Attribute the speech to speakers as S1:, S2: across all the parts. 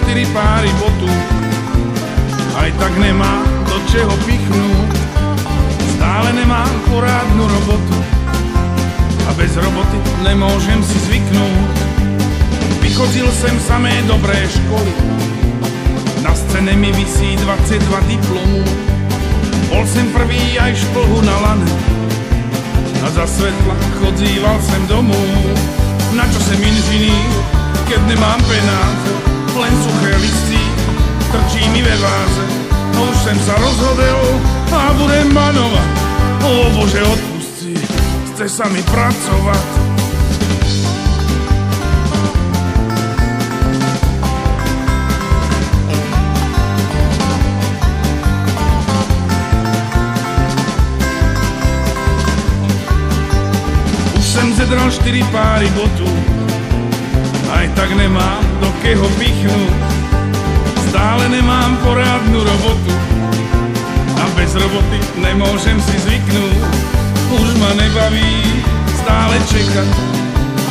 S1: 4 páry botu, aj tak nemám do čeho pichnúť. Stále nemám porádnu robotu a bez roboty nemôžem si zvyknúť. Vychodil sem samé dobré školy, na scéne mi visí 22 diplomu. Bol sem prvý aj šplhu na lane a za svetla chodzíval sem domů. Na čo sem inžinír, keď nemám penáze, len suché listy trčí mi ve váze. Už sem sa rozhodol a budem banovať. O Bože, odpusti, chce sa mi pracovať. Už sem zedral 4 páry botu, aj tak nemám do keho pichnúť. Stále nemám porádnu robotu a bez roboty nemôžem si zvyknúť. Už ma nebaví stále čekať,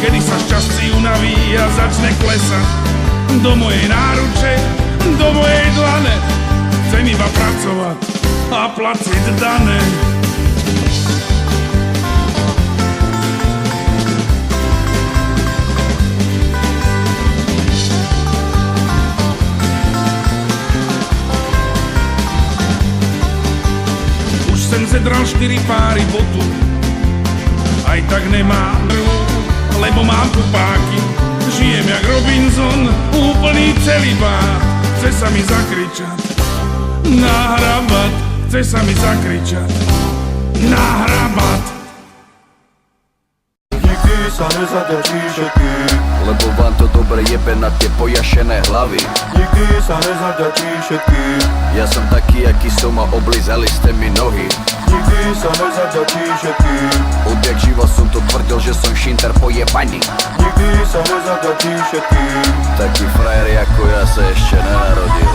S1: kedy sa šťastie unaví a začne klesať do mojej náruče, do mojej dlane. Chcem iba pracovať a placiť dane. Sem zedral 4 páry botu, aj tak nemám druh, lebo mám pupáky. Žijem jak Robinson, úplný celibát. Chce sa mi zakričať, nahrabať. Chce sa mi zakričať, nahrabať.
S2: Nikdy sa nezadačí všetky,
S3: lebo vám to dobre jebe na tie pojašené hlavy.
S2: nikdy sa nezadačí všetky,
S3: Ja som taký, aký som a oblízali ste mi nohy.
S2: nikdy sa nezadačí všetky,
S3: Odjak živa som to tvrdil, že som šinter pojebaný.
S2: nikdy sa nezadačí všetky.
S3: Taký frajer ako ja sa ešte nenarodil.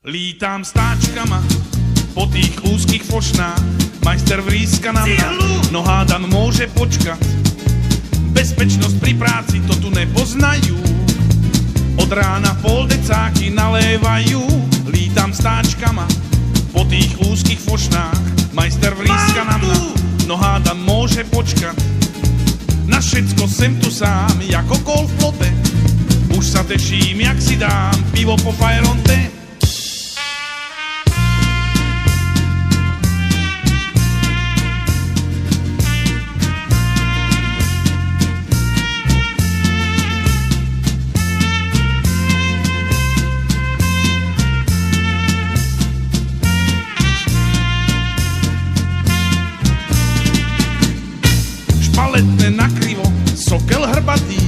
S1: Lítám stáčkama po tých úzkých fošnách, majster vríska na mňa, no hádan môže počkať. Bezpečnosť pri práci to tu nepoznajú, od rána pol decáky nalévajú. Lítam stáčkama po tých úzkých fošnách, majster vríska na mňa, no hádan môže počkať. Na všetko sem tu sám, jako kol v plote, už sa teším, jak si dám pivo po Fajronte. Špaletne nakrivo, sokel hrbatý,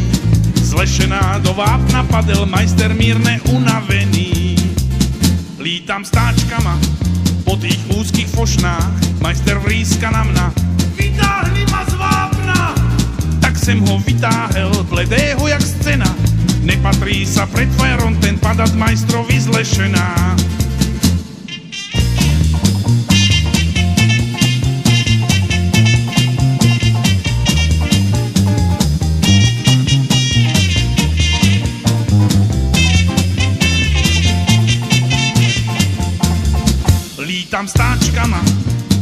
S1: zlešená do vápna padel majster mírne unavený. Lítam stáčkama po tých úzkých fošnách, majster vríska na mňa, vytáhni ma z vápna. Tak sem ho vytáhel, bledého jak scéna, nepatrí sa pred fajerom ten padat majstrovi zlešená. Lítam stáčkama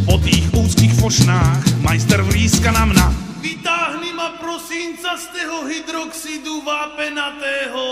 S1: po tých úzkých fošnách, majster vríska na mňa, vytáhni ma prosím sa z toho hydroxidu vápenatého.